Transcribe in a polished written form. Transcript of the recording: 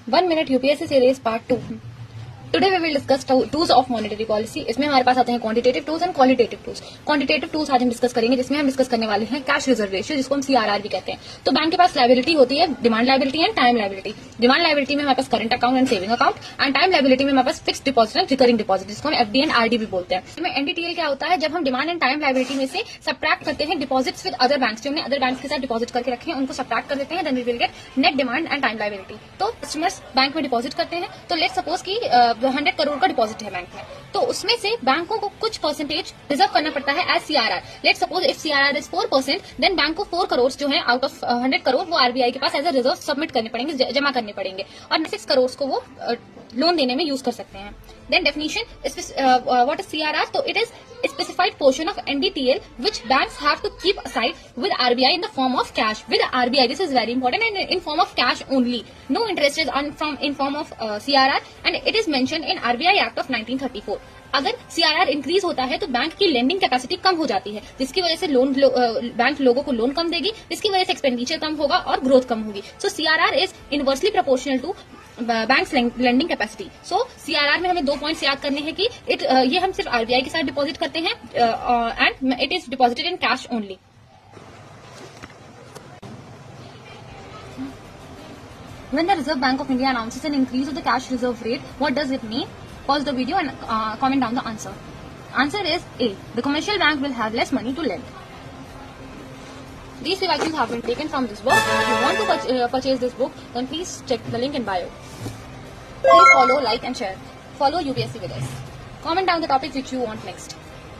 1 minute UPSC series part 2। Today we will discuss tools of monetary policy. इसमें हमारे पास आते हैं quantitative tools and qualitative tools. Quantitative tools आज हम डिस्कस करेंगे, जिसमें हम डिस्कस करने वाले हैं कैश रिजर्व रेशियो, जिसको हम सीआरआर भी कहते हैं। तो बैंक के पास लायबिलिटी होती है, demand liability and time liability. Demand liability में हमारे पास current account and saving account, and time liability में हमारे पास fix deposit and recurring deposit, जिसको हम एफडी एंड आरडी भी बोलते हैं। इसमें एनडीटीएल क्या होता है, जब हम डिमांड एंड टाइम लायबिलिटी में से सब्ट्रैक्ट करते हैं डिपॉजिट्स विद अदर बैंक्स, जो हमने अदर बैंक्स के साथ डिपॉजिट करके रखे हैं, उनको सब्ट्रैक्ट कर देते हैं, then we will get net demand and time liability. तो कस्टमर्स बैंक में डिपॉजिट करते हैं, तो लेट्स सपोज की 100 करोड़ का डिपॉजिट है बैंक में, तो उसमें से बैंकों को कुछ परसेंटेज रिजर्व करना पड़ता है as CRR. Let's suppose if CRR is 4%, then bank को 4 करोड़ जो है आउट ऑफ 100 करोड़ वो आरबीआई के पास एज अ रिजर्व सबमिट करने पड़ेंगे, जमा करने पड़ेंगे, और 6 करोड़ को वो लोन देने में यूज कर सकते हैं। Then definition, what is CRR? तो it is specified portion of NDTL which banks have to keep aside with RBI in the form of cash. With RBI, this is very important, and in form of cash only. No interest is in form of CRR, and it is mentioned in RBI Act of 1934. अगर CRR increase होता है तो bank की lending capacity कम हो जाती है, जिसकी वजह से बैंक लोगों को लोन कम देगी, जिसकी वजह से एक्सपेंडिचर कम होगा और ग्रोथ कम होगी। So CRR is inversely proportional to banks lending capacity. So CRR में हमें 2 पॉइंट्स याद करने हैं कि ये हम सिर्फ आरबीआई के साथ डिपॉजिट करते हैं, and it is deposited in cash only. When the Reserve Bank of India announces an increase of the cash reserve rate, what does it mean? Pause the video and comment down the answer. Answer is A. The commercial bank will have less money to lend. These few actions have been taken from this book. If you want to purchase this book, then please check the link in bio. Please follow, like and share. Follow UPSC with us. Comment down the topics which you want next.